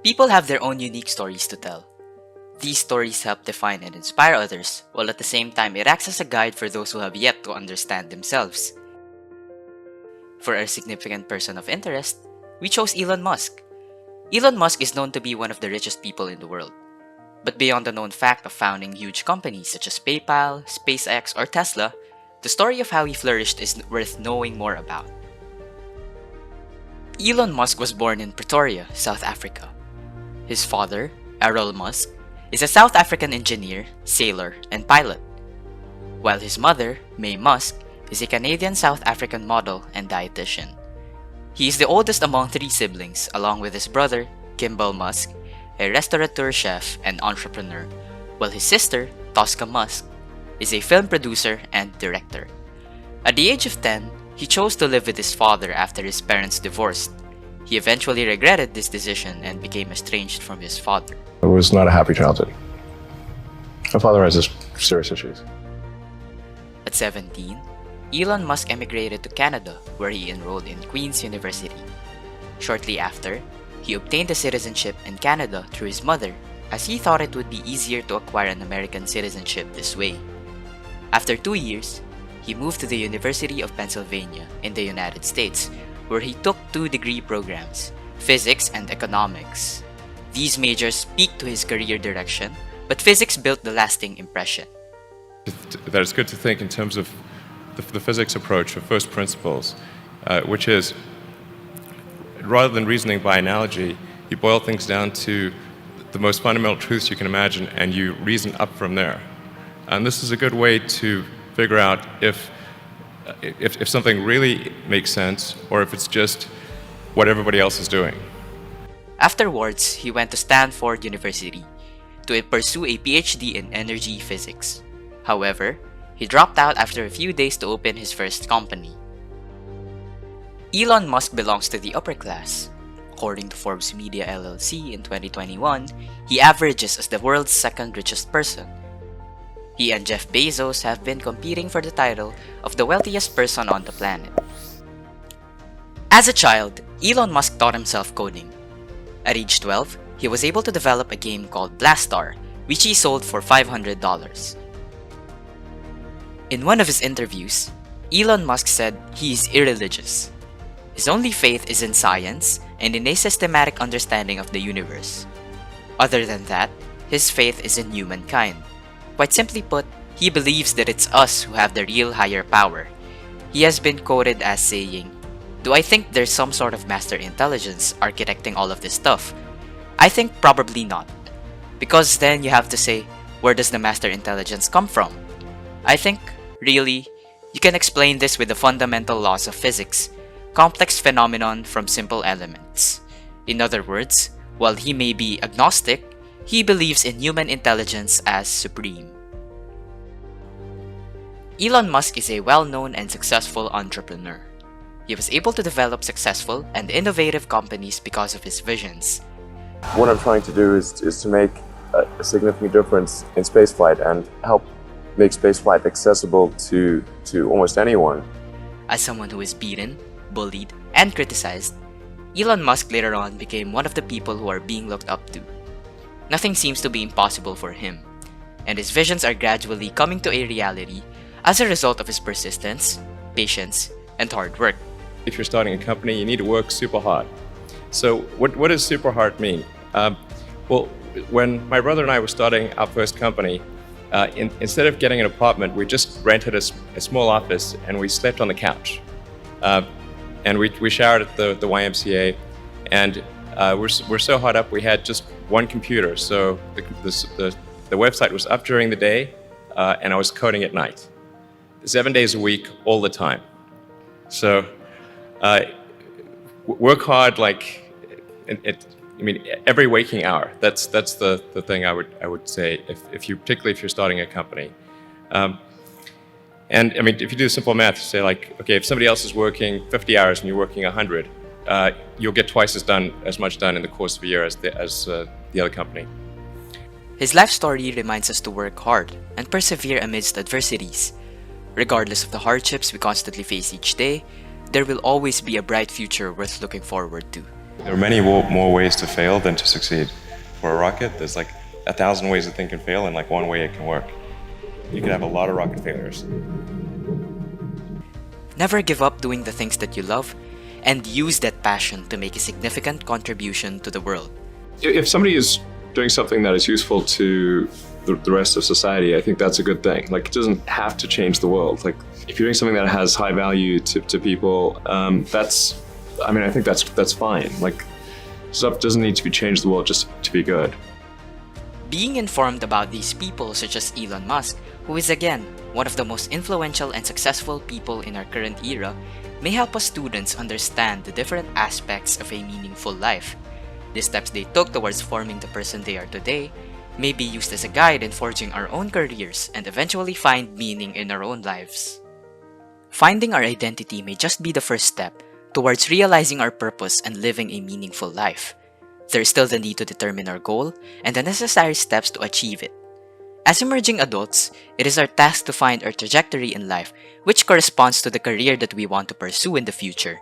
People have their own unique stories to tell. These stories help define and inspire others, while at the same time it acts as a guide for those who have yet to understand themselves. For our significant person of interest, we chose Elon Musk. Elon Musk is known to be one of the richest people in the world. But beyond the known fact of founding huge companies such as PayPal, SpaceX, or Tesla, the story of how he flourished is worth knowing more about. Elon Musk was born in Pretoria, South Africa. His father, Errol Musk, is a South African engineer, sailor, and pilot, while his mother, May Musk, is a Canadian South African model and dietitian. He is the oldest among three siblings, along with his brother, Kimball Musk, a restaurateur chef and entrepreneur, while his sister, Tosca Musk, is a film producer and director. At the age of 10, he chose to live with his father after his parents divorced. He eventually regretted this decision and became estranged from his father. It was not a happy childhood. My father has serious issues. At 17, Elon Musk emigrated to Canada, where he enrolled in Queen's University. Shortly after, he obtained a citizenship in Canada through his mother, as he thought it would be easier to acquire an American citizenship this way. After 2 years, he moved to the University of Pennsylvania in the United States, where he took 2-degree programs, physics and economics. These majors speak to his career direction, but physics built the lasting impression. That it's good to think in terms of the physics approach of first principles, which is, rather than reasoning by analogy, you boil things down to the most fundamental truths you can imagine and you reason up from there. And this is a good way to figure out if something really makes sense or if it's just what everybody else is doing. Afterwards, he went to Stanford University to pursue a PhD in energy physics. However, he dropped out after a few days to open his first company. Elon Musk belongs to the upper class. According to Forbes Media LLC in 2021, he averages as the world's second richest person. He and Jeff Bezos have been competing for the title of the wealthiest person on the planet. As a child, Elon Musk taught himself coding. At age 12, he was able to develop a game called Blastar, which he sold for $500. In one of his interviews, Elon Musk said he is irreligious. His only faith is in science and in a systematic understanding of the universe. Other than that, his faith is in humankind. Quite simply put, he believes that it's us who have the real higher power. He has been quoted as saying, "Do I think there's some sort of master intelligence architecting all of this stuff? I think probably not. Because then you have to say, where does the master intelligence come from? I think, really, you can explain this with the fundamental laws of physics, complex phenomenon from simple elements. In other words, while he may be agnostic, he believes in human intelligence as supreme." Elon Musk is a well-known and successful entrepreneur. He was able to develop successful and innovative companies because of his visions. What I'm trying to do is to make a significant difference in spaceflight and help make spaceflight accessible to almost anyone. As someone who is beaten, bullied, and criticized, Elon Musk later on became one of the people who are being looked up to. Nothing seems to be impossible for him, and his visions are gradually coming to a reality as a result of his persistence, patience, and hard work. If you're starting a company, you need to work super hard. So what does super hard mean? Well, when my brother and I were starting our first company, instead of getting an apartment, we just rented a small office and we slept on the couch. And we showered at the YMCA, and we're so hot up we had just one computer. So the website was up during the day, and I was coding at night, 7 days a week, all the time. So work hard, like every waking hour. That's the thing I would say particularly if you're starting a company. And if you do simple math, say like, okay, if somebody else is working 50 hours and you're working 100, you'll get twice as much done in the course of a year as the other company. His life story reminds us to work hard and persevere amidst adversities. Regardless of the hardships we constantly face each day, there will always be a bright future worth looking forward to. There are many more ways to fail than to succeed. For a rocket, there's like 1,000 ways a thing can fail and like one way it can work. You can have a lot of rocket failures. Never give up doing the things that you love, and use that passion to make a significant contribution to the world. If somebody is doing something that is useful to the rest of society, I think that's a good thing. Like, it doesn't have to change the world. Like, if you're doing something that has high value to people, I think that's fine. Like, stuff doesn't need to be changed the world just to be good. Being informed about these people such as Elon Musk, who is again one of the most influential and successful people in our current era, may help us students understand the different aspects of a meaningful life. The steps they took towards forming the person they are today may be used as a guide in forging our own careers and eventually find meaning in our own lives. Finding our identity may just be the first step towards realizing our purpose and living a meaningful life. There is still the need to determine our goal and the necessary steps to achieve it. As emerging adults, it is our task to find our trajectory in life which corresponds to the career that we want to pursue in the future.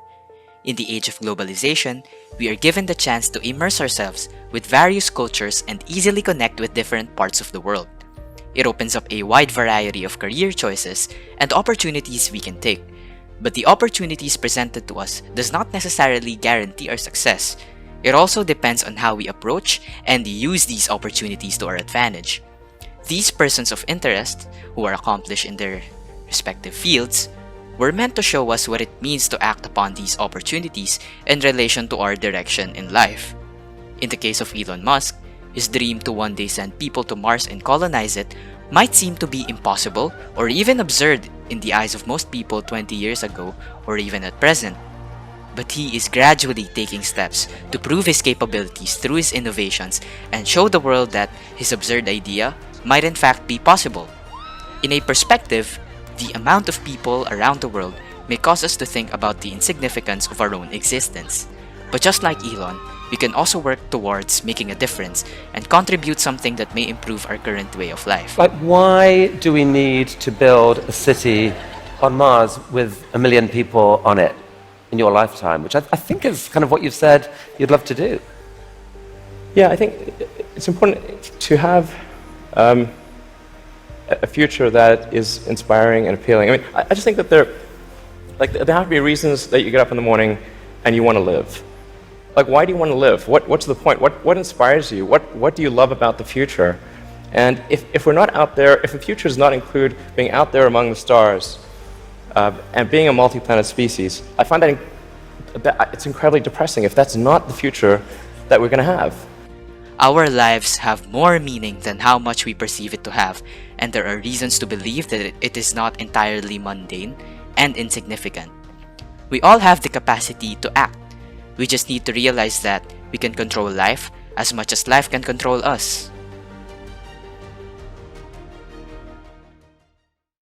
In the age of globalization, we are given the chance to immerse ourselves with various cultures and easily connect with different parts of the world. It opens up a wide variety of career choices and opportunities we can take, but the opportunities presented to us does not necessarily guarantee our success. It also depends on how we approach and use these opportunities to our advantage. These persons of interest, who are accomplished in their respective fields, were meant to show us what it means to act upon these opportunities in relation to our direction in life. In the case of Elon Musk, his dream to one day send people to Mars and colonize it might seem to be impossible or even absurd in the eyes of most people 20 years ago or even at present. But he is gradually taking steps to prove his capabilities through his innovations and show the world that his absurd idea might in fact be possible. In a perspective, the amount of people around the world may cause us to think about the insignificance of our own existence. But just like Elon, we can also work towards making a difference and contribute something that may improve our current way of life. Like, why do we need to build a city on Mars with 1 million people on it in your lifetime, which I think is kind of what you've said you'd love to do? Yeah, I think it's important to have a future that is inspiring and appealing. I mean, I just think that there have to be reasons that you get up in the morning and you want to live. Like, why do you want to live? What's the point? What inspires you? What do you love about the future? And if we're not out there, if the future does not include being out there among the stars and being a multi-planet species, I find that it's incredibly depressing if that's not the future that we're going to have. Our lives have more meaning than how much we perceive it to have, and there are reasons to believe that it is not entirely mundane and insignificant. We all have the capacity to act. We just need to realize that we can control life as much as life can control us.